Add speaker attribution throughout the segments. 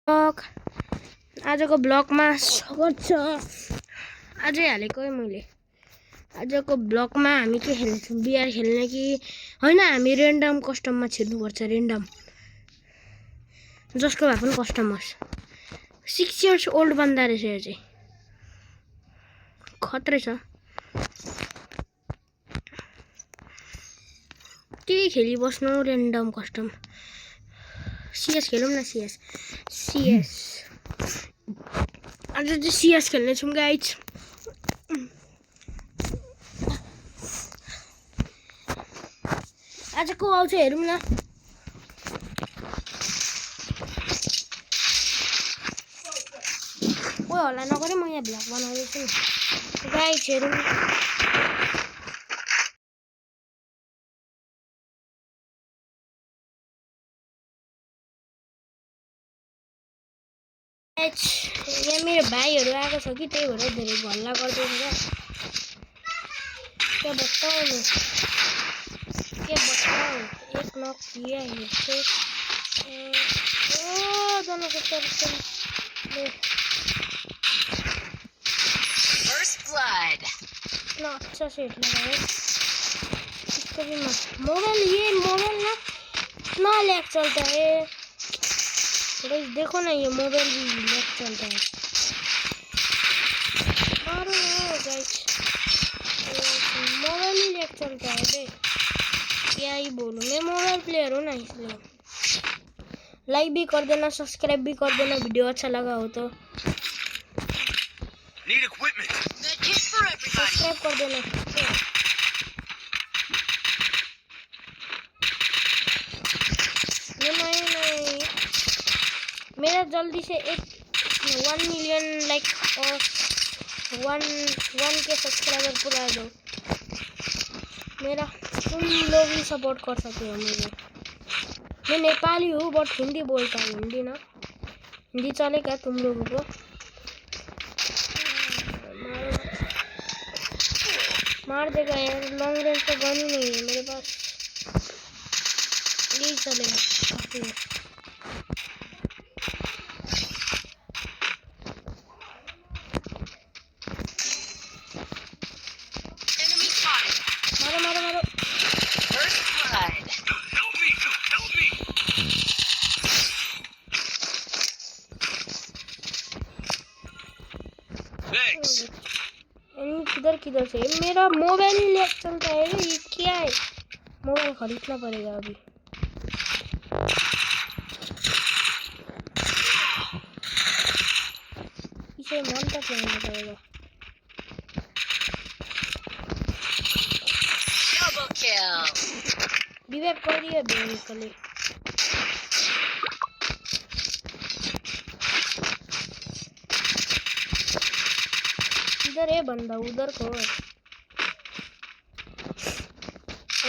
Speaker 1: आजको ब्लगमा स्वागत छ। आजै हालेको है मैले। आजको ब्लगमा हामी के खेल्छौँ, बिआर खेल्ने कि होइन, हामी रेन्डम कस्टममा छिर्नुपर्छ। रेन्डम जसको भए पनि कस्टमर्स 6 years ओल्ड बन्दा रहेछ। यो चाहिँ खत्रै छ। त्यही खेलिबस्नु, रेन्डम कस्टम। सीएस खेलौँ न। सीएस आज चाहिँ सीएस खेल्नेछौँ गाइज। आज को आउँछ हेरौँ न। ओ होला नगरे, म यहाँ भ्लग बनाउँदैछु गाइज। हेरौँ यहाँ मेरो भाइहरू आएको छ कि, त्यही भएर धेरै हल्ला गर्दैछ क्या। बताऊ एक नक किया हेर्छु। ओ दोनों को
Speaker 2: First blood.
Speaker 1: इतना अच्छा से हिट लगा है। इसको भी मत। मोबाइल ना इतना लैग चलता है। देखो ना, ये मोबाइल भी लैग चलता है। मारो ना गाइस, मोबाइल ही लैग चलता है बे। क्या ही बोलूं, मैं मोबाइल प्लेयर हूँ ना, इसलिए। लाइक भी कर देना, सब्सक्राइब भी कर देना वीडियो अच्छा लगा हो तो। सब्सक्राइब कर देना। नहीं, मेरा जल्दी से 1 million लाइक और 1 के सब्सक्राइबर पूरा दो। मेरा तुम लोग ही सपोर्ट कर सकते हो मुझे। मैं नेपाली हूँ बट हिंदी बोलता हूँ। हिंदी ना, हिंदी चलेगा तुम लोगों को? मार देगा यार। लॉन्ग रेंज तो गन ही नहीं है मेरे पास, यही चलेगा काफी है। मारो।
Speaker 2: First blood. Help me. Thanks.
Speaker 1: किधर से मेरा मोबाइल ही लैग चलता है। ये क्या है? मोबाइल खरीदना पड़ेगा अभी। इसे मन तक लेना पड़ेगा।
Speaker 2: Double kill.
Speaker 1: रिवाइव कर दिया बेन कले। इधर है बंदा, उधर को।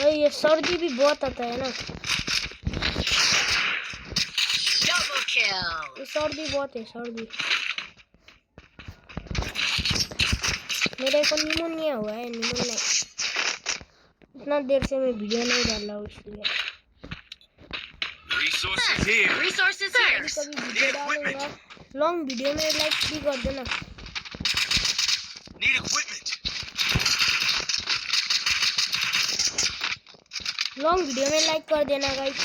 Speaker 1: अरे ये सर्दी भी बहुत आता है ना।
Speaker 2: Double kill.
Speaker 1: ये सर्दी बहुत है, सर्दी। मेरे को निमोनिया हुआ है। निमोनिया इतना देर से मैं वीडियो नहीं डाल रहा हूँ, इसलिए।
Speaker 2: Resources here.
Speaker 1: कभी वीडियो डालूंगा लॉन्ग वीडियो में। लाइक भी कर देना।
Speaker 2: Need equipment.
Speaker 1: लॉन्ग वीडियो में लाइक कर देना गाइस।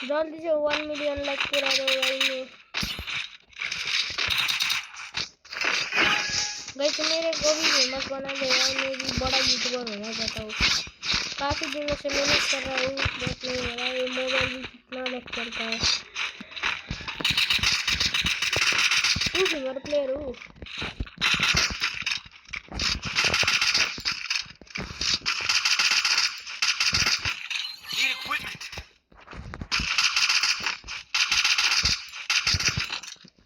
Speaker 1: जल्दी से 1 million लाइक करा दो गाइस। मेरे को भी फेमस बना दो यार। मैं भी बड़ा यूट्यूबर होना चाहता हूँ। काफी दिनों से मेहनत कर रहा हूँ, बट नहीं हो रहा। ये मोबाइल भी कितना लैग चलता है। फिंगर प्लेयर हूँ।
Speaker 2: Need equipment.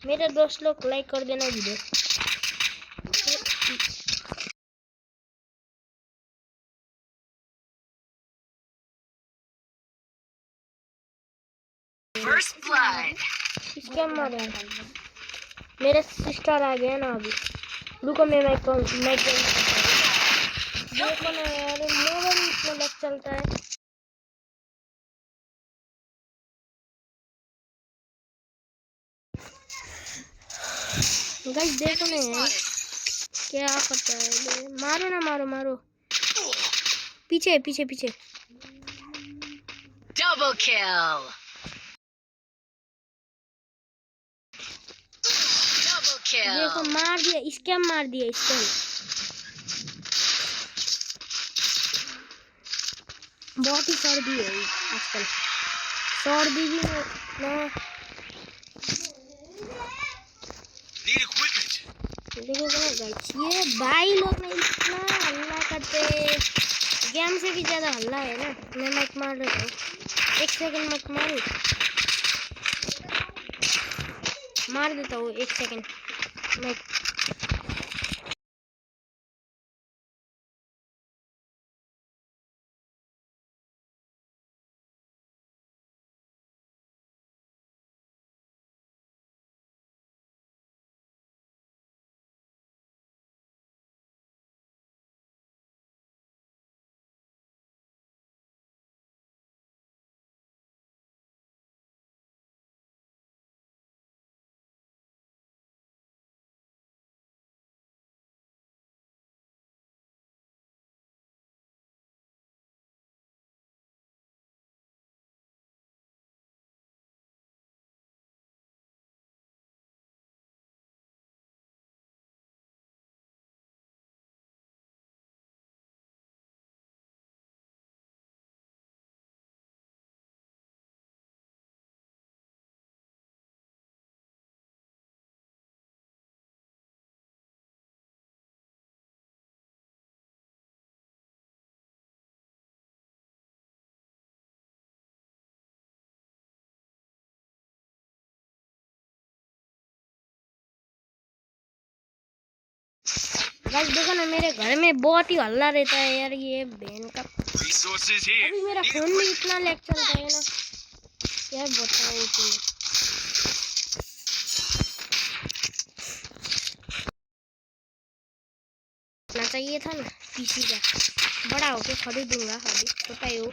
Speaker 1: मेरे दोस्त लोग लाइक कर देना वीडियो।
Speaker 2: First blood.
Speaker 1: इसके मारे मेरा सिस्टर आ गया ना अभी। रुको मैं देखो ना यार, मोबाइल इतना लग चलता है। गाइस देखो ना
Speaker 2: Enemy
Speaker 1: यार
Speaker 2: spotted.
Speaker 1: क्या करता है ये। मारो ना, मारो मारो। पीछे पीछे पीछे।
Speaker 2: Double kill. Double
Speaker 1: देखो
Speaker 2: kill.
Speaker 1: मार दिया, स्कैम मार दिया, स्कैम। बहुत ही सर्दी है आजकल। सर्दी भी ना
Speaker 2: Need equipment.
Speaker 1: देखो ना गाइस, ये भाई लोग ने इतना हल्ला करते, गेम से भी ज्यादा हल्ला है ना। मैं माइक मार रहा हूँ, एक सेकंड मत मारो, मार देता हूँ एक सेकंड माइक। गाइस देखो ना, मेरे घर में बहुत ही हल्ला रहता है यार, ये बहन का।
Speaker 2: Resources here.
Speaker 1: अभी मेरा
Speaker 2: Need
Speaker 1: फोन भी
Speaker 2: equipment.
Speaker 1: इतना लैग चलता है ना, क्या बताऊं तुम्हें। इतना चाहिए था ना पीसी का, बड़ा होके खरीदूंगा, अभी छोटा ही हो।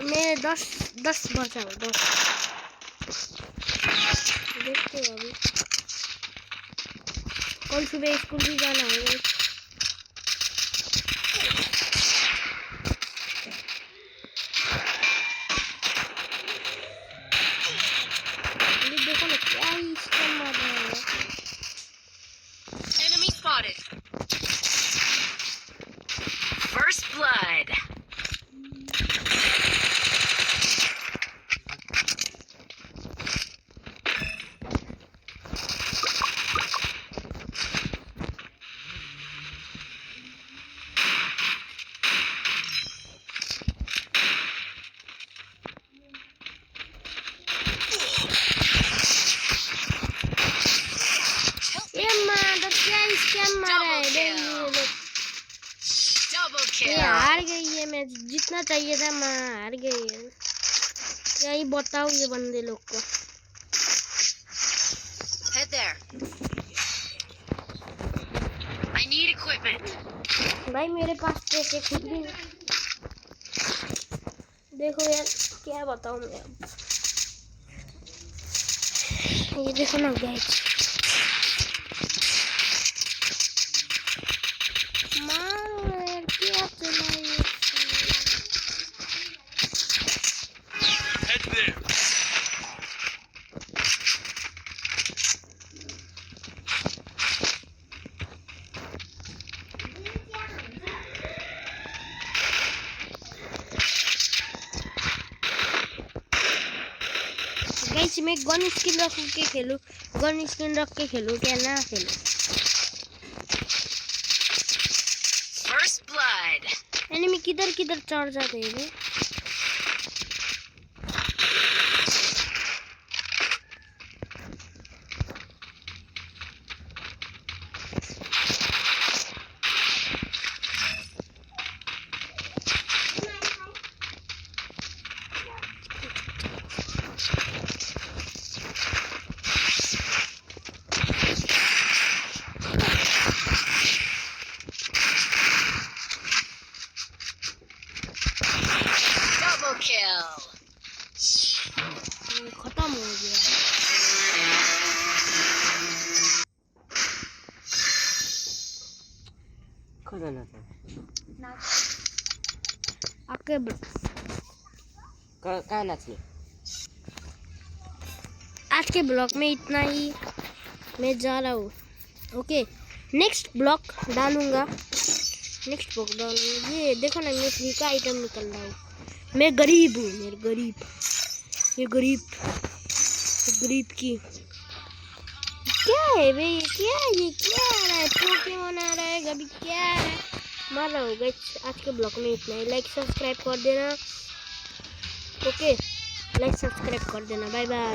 Speaker 1: मैं 10 बचा हूँ, 10 देखते हो। अभी कल सुबह स्कूल भी जाना है। देखो ना क्या ही स्कैम मार रहा है।
Speaker 2: Enemy spotted. First blood. Double
Speaker 1: ये
Speaker 2: kill.
Speaker 1: हार गई है मैच, जितना चाहिए था मैं हार गई है। क्या ही बताओ ये बंदे लोग को।
Speaker 2: Head there. I need equipment.
Speaker 1: भाई मेरे पास पैसे खुद भी नहीं। देखो यार क्या बताऊं मैं अब। ये देखो ना गाइस, मारो यार, क्या चला ये।
Speaker 2: Head there.
Speaker 1: गाइस मैं गन स्किन रख के खेलूं, गन स्किन रख के खेलूं क्या ना खेलूं।
Speaker 2: First blood.
Speaker 1: एनिमी किधर किधर चढ़ जाते हैं रे। खत्म हो गया।
Speaker 3: खजाना था
Speaker 1: आके
Speaker 3: कहाँ नाचने?
Speaker 1: आज के ब्लॉग में इतना ही। मैं जा रहा हूँ। ओके, नेक्स्ट ब्लॉग डालूंगा। ये देखो ना, मैं फ्री का आइटम निकल रहा हूँ। मैं गरीब हूँ, मेरे गरीब। ये गरीब की क्या है बे? ये क्या आ रहा है? पोकेमॉन आ रहा है, कभी क्या आ रहा है? मार रहा हूँ गाइस। आज के ब्लॉग में इतना ही। लाइक सब्सक्राइब कर देना। ओके, लाइक सब्सक्राइब कर देना। Bye bye.